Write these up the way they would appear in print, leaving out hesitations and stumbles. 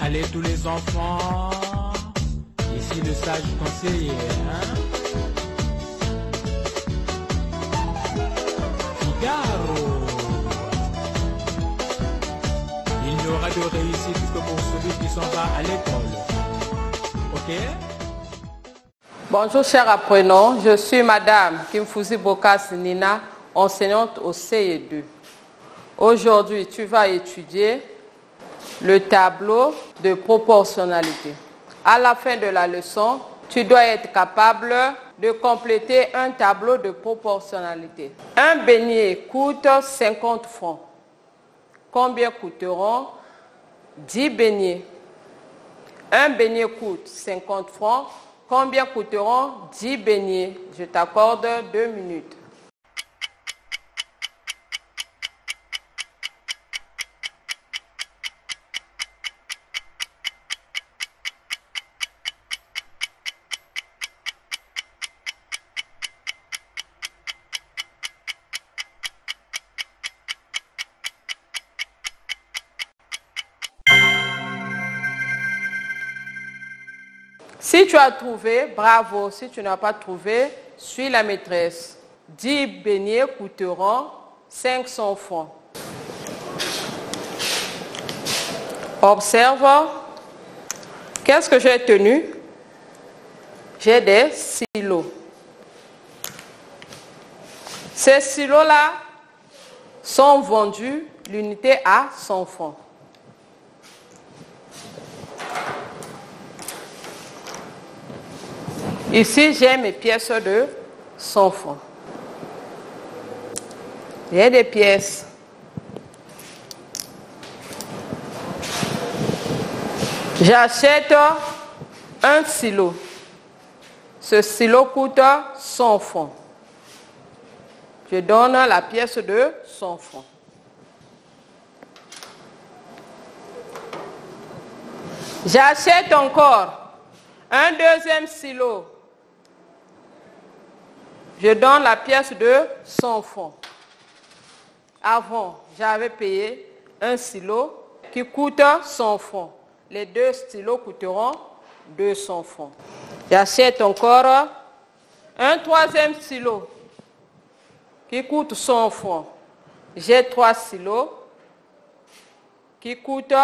Allez tous les enfants. Ici le sage conseiller, hein? Figaro. Il n'y aura de réussite que pour celui qui s'en va à l'école. Ok? Bonjour chers apprenants, je suis Madame Kimfuzi Bokas Nina, enseignante au CE2. Aujourd'hui, tu vas étudier le tableau de proportionnalité. À la fin de la leçon, tu dois être capable de compléter un tableau de proportionnalité. Un beignet coûte 50 francs. Combien coûteront 10 beignets? Un beignet coûte 50 francs. Combien coûteront 10 beignets? Je t'accorde 2 minutes. Si tu as trouvé, bravo. Si tu n'as pas trouvé, suis la maîtresse. 10 beignets coûteront 500 francs. Observe. Qu'est-ce que j'ai tenu? J'ai des silos. Ces silos-là sont vendus l'unité à 100 francs. Ici, j'ai mes pièces de 100 francs. J'ai des pièces. J'achète un silo. Ce silo coûte 100 francs. Je donne la pièce de 100 francs. J'achète encore un deuxième silo. Je donne la pièce de 100 francs. Avant, j'avais payé un silo qui coûte 100 francs. Les deux stylos coûteront 200 francs. J'achète encore un troisième stylo qui coûte 100 francs. J'ai 3 stylos qui coûtent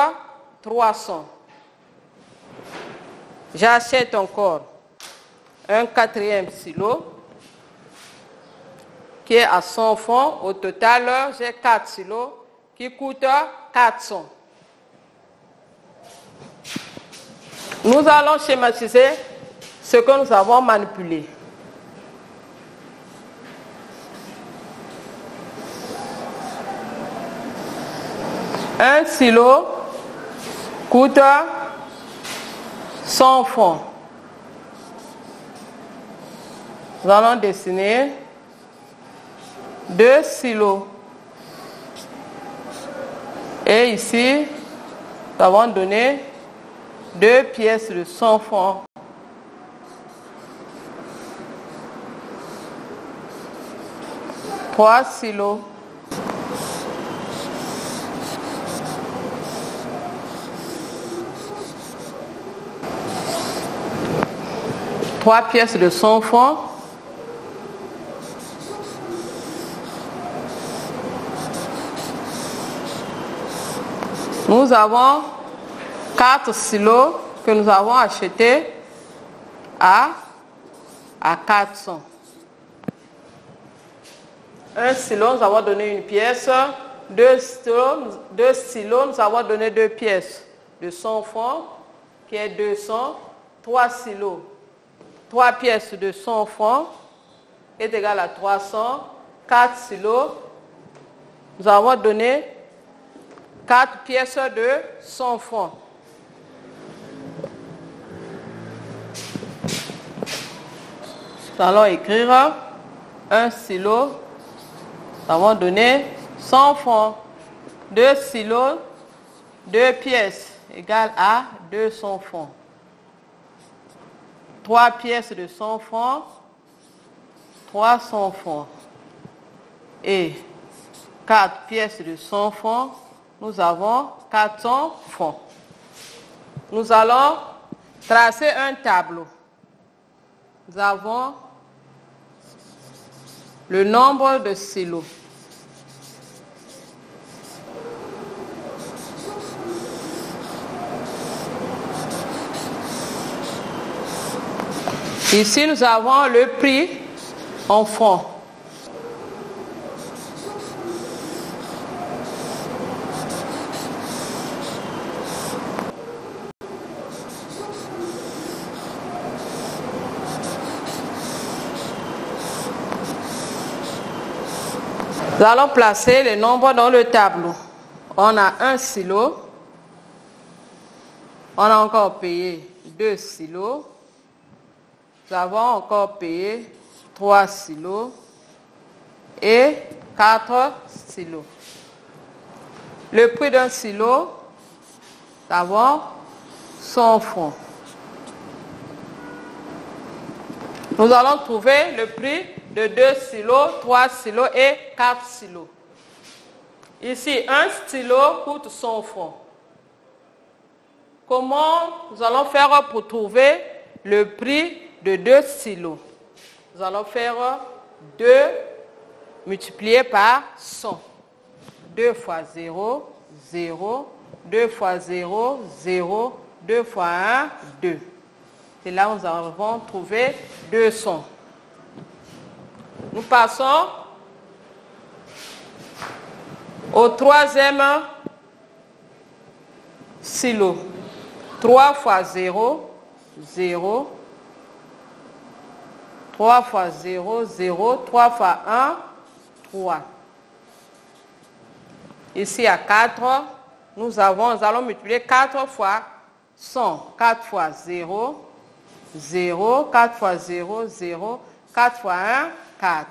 300. J'achète encore un quatrième stylo qui est à 100 francs. Au total, j'ai 4 stylos qui coûtent 400. Nous allons schématiser ce que nous avons manipulé. Un stylo coûte 100 francs. Nous allons dessiner 2 stylos. Et ici, nous avons donné 2 pièces de 100 francs. Trois stylos. Trois pièces de 100 francs. Nous avons 4 stylos que nous avons achetés à 400. Un stylo, nous avons donné une pièce. 2 stylos, nous avons donné 2 pièces de 100 francs, qui est 200. 3 stylos, 3 pièces de 100 francs, est égal à 300. 4 stylos, nous avons donné 4 pièces de 100 francs. Nous allons écrire un stylo, nous avons donné 100 francs. 2 stylos, 2 pièces égale à 200 francs. 3 pièces de 100 francs, 300 francs. Et 4 pièces de 100 francs, nous avons 400 francs. nous allons tracer un tableau. Nous avons le nombre de silos. Ici, nous avons le prix en francs. Nous allons placer les nombres dans le tableau. On a un silo. On a encore payé 2 silos. Nous avons encore payé 3 silos et 4 silos. Le prix d'un silo, nous avons 100 francs. Nous allons trouver le prix de 2 silos, 3 silos et 4 silos. Ici, un stylo coûte 100 francs. Comment nous allons faire pour trouver le prix de 2 silos? Nous allons faire 2 multiplié par 100. 2 fois 0, 0. 2 fois 0, 0. 2 fois 1, 2. C'est là où nous avons trouvé 200. Nous passons au troisième silo. 3 fois 0, 0. 3 fois 0, 0. 3 fois 1, 3. Ici, à 4, nous allons multiplier 4 fois 100. 4 fois 0, 0. 4 fois 0, 0. 4 fois 1, 4.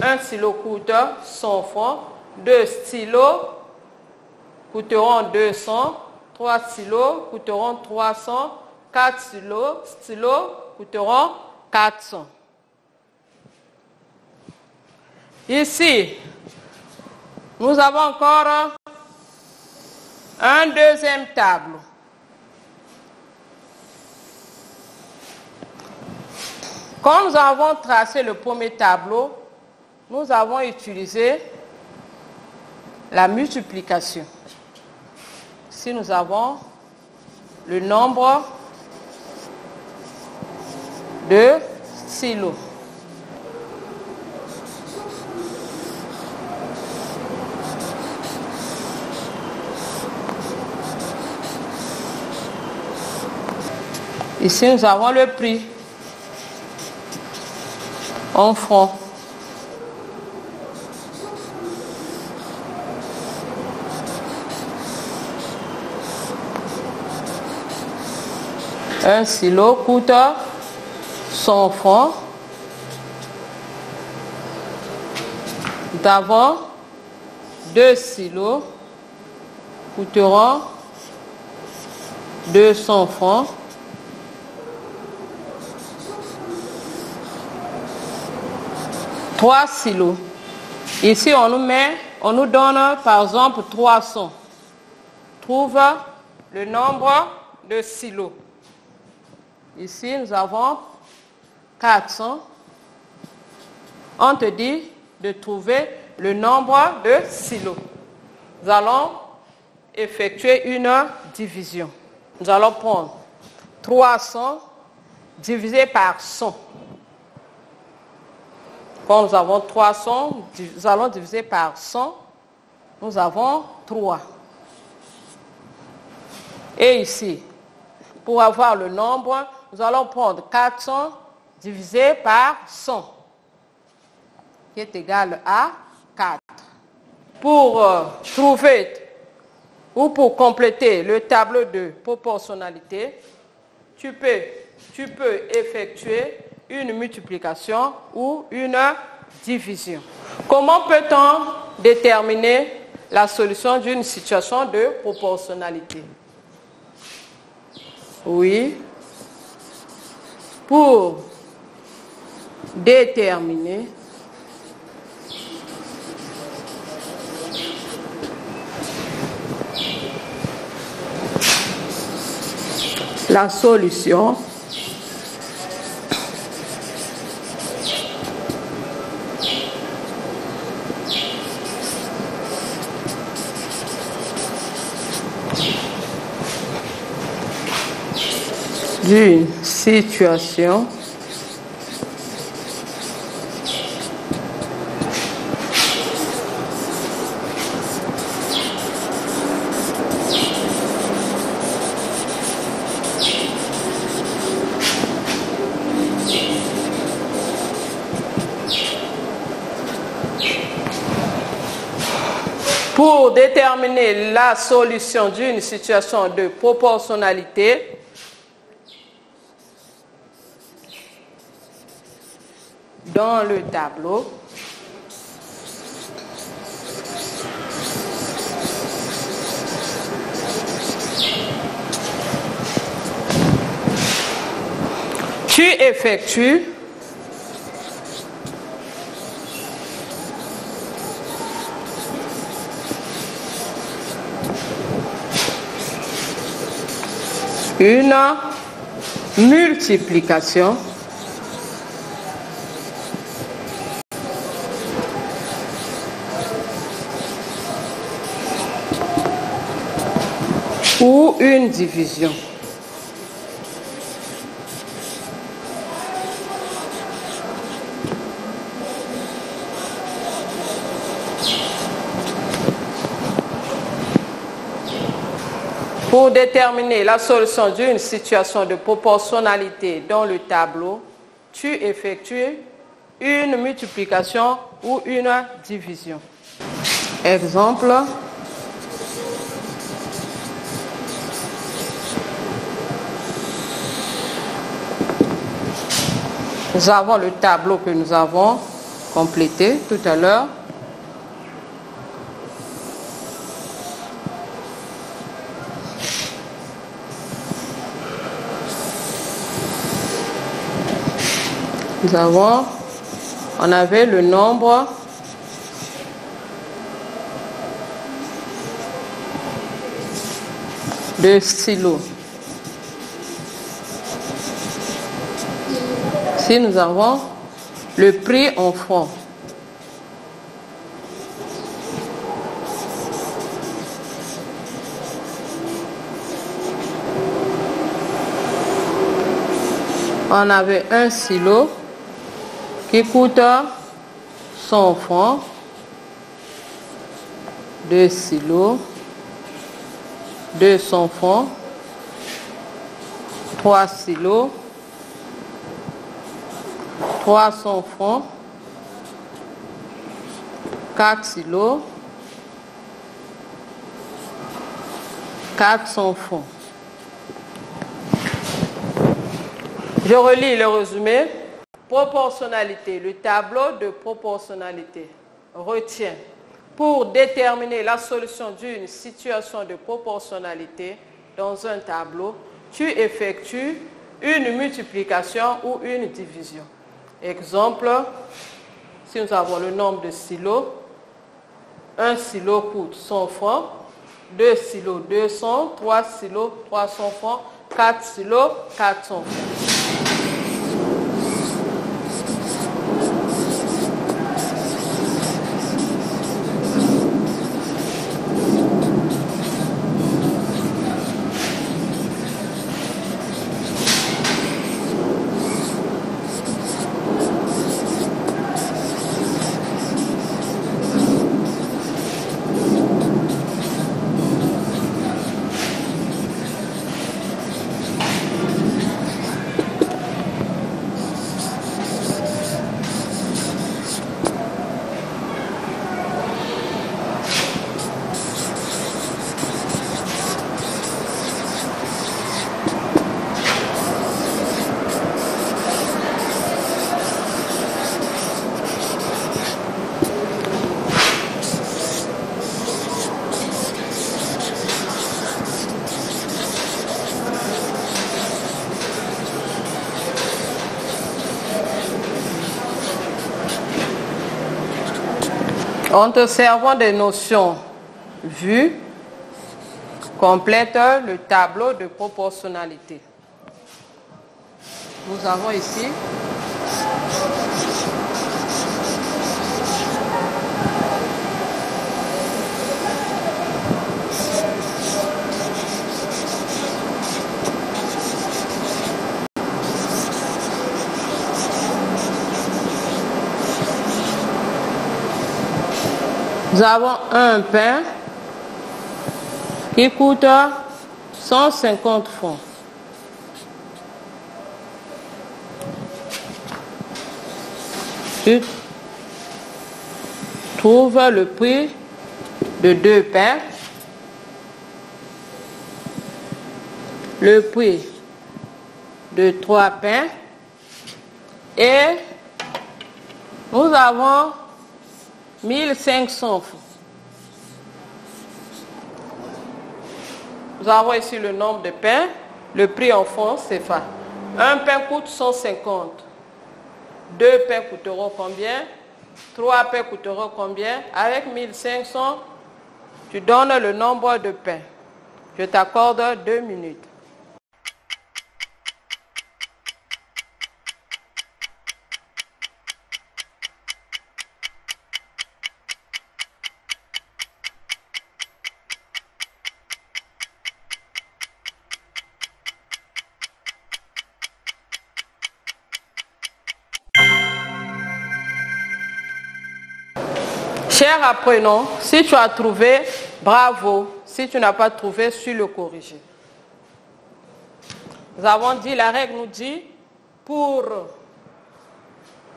Un stylo coûte 100 francs. 2 stylos coûteront 200. 3 stylos coûteront 300. 4 stylos coûteront 400. Ici, nous avons encore un deuxième tableau. Quand nous avons tracé le premier tableau, nous avons utilisé la multiplication. Ici, nous avons le nombre de silos. Ici, nous avons le prix en francs. Un silo coûte 100 francs. Nous avons 2 silos coûteront 200 francs. Trois silos. Ici, on nous donne par exemple 300. Trouve le nombre de silos. Ici, nous avons 400. On te dit de trouver le nombre de silos. Nous allons effectuer une division. Nous allons prendre 300 divisé par 100. Quand nous avons 300, nous allons diviser par 100. Nous avons 3. Et ici, pour avoir le nombre, nous allons prendre 400 divisé par 100, qui est égal à 4. Pour trouver ou pour compléter le tableau de proportionnalité, tu peux effectuer une multiplication ou une division. Comment peut-on déterminer la solution d'une situation de proportionnalité? Oui. Pour déterminer la solution d'une situation pour déterminer la solution d'une situation de proportionnalité. Dans le tableau, tu effectues une multiplication ou une division. Pour déterminer la solution d'une situation de proportionnalité dans le tableau, tu effectues une multiplication ou une division. Exemple. Nous avons le tableau que nous avons complété tout à l'heure. On avait le nombre de stylos. Ici, nous avons le prix en francs. On avait un stylo qui coûte 100 francs, 2 stylos, 200 francs, 3 stylos, 300 francs, 4 stylos, 400 francs. Je relis le résumé. Proportionnalité. Le tableau de proportionnalité retient pour déterminer la solution d'une situation de proportionnalité dans un tableau, tu effectues une multiplication ou une division. Exemple, si nous avons le nombre de stylos, un stylo coûte 100 francs, 2 stylos 200, 3 stylos 300 francs, 4 stylos 400 francs. En te servant des notions vues, complète le tableau de proportionnalité. Nous avons ici nous avons un pain qui coûte 150 francs. Tu trouves le prix de 2 pains, le prix de 3 pains et nous avons 1500 francs. Nous avons ici le nombre de pains, le prix en francs CFA. Un pain coûte 150. 2 pains coûteront combien? 3 pains coûteront combien? Avec 1500, tu donnes le nombre de pains. Je t'accorde 2 minutes. Cher apprenant, si tu as trouvé, bravo. Si tu n'as pas trouvé, suis le corriger. Nous avons dit, la règle nous dit, pour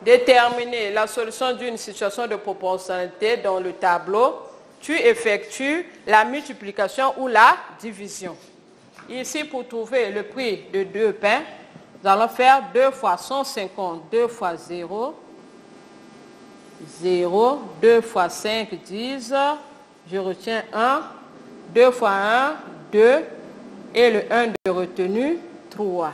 déterminer la solution d'une situation de proportionnalité dans le tableau, tu effectues la multiplication ou la division. Ici, pour trouver le prix de 2 pains, nous allons faire 2 fois 150, 2 fois 0, 0, 2 fois 5, 10, je retiens 1, 2 fois 1, 2, et le 1 de retenu, 3.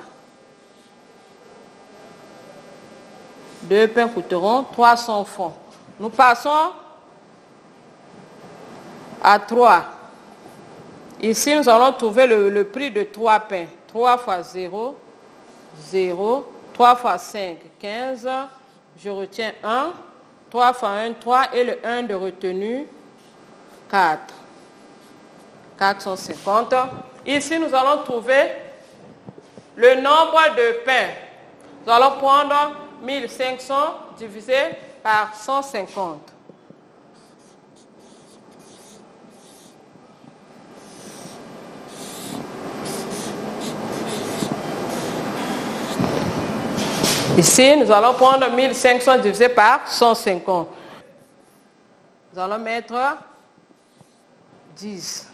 2 pains coûteront 300 francs. Nous passons à 3. Ici, nous allons trouver le prix de 3 pains. 3 fois 0, 0, 3 fois 5, 15, je retiens 1, 3 fois 1, 3 et le 1 de retenu, 4. 450. Ici, nous allons trouver le nombre de pains. Nous allons prendre 1500 divisé par 150. Ici, nous allons prendre 1500 divisé par 150. Nous allons mettre 10.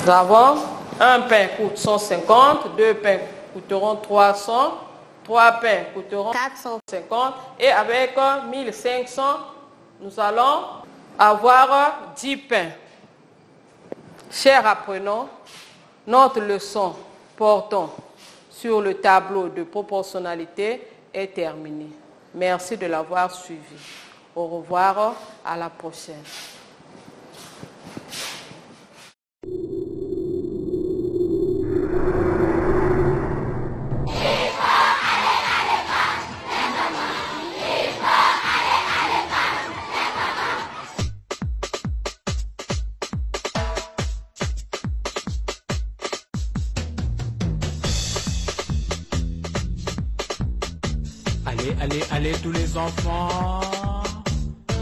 Nous avons un pain coûte 150, 2 pains coûteront 300, 3 pains coûteront 450 et avec 1500, nous allons avoir 10 pains. Chers apprenants, notre leçon portant sur le tableau de proportionnalité est terminée. Merci de l'avoir suivi. Au revoir, à la prochaine. Allez, allez, allez tous les enfants,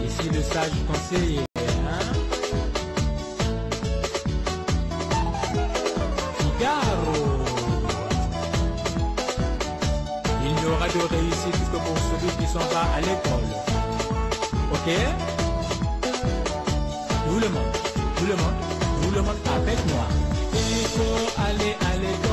ici le sage conseiller. Figaro. Il n'y aura de réussite que pour celui qui s'en va à l'école. Ok? Tout le monde, tout le monde, tout le monde avec moi. Il faut aller à l'école.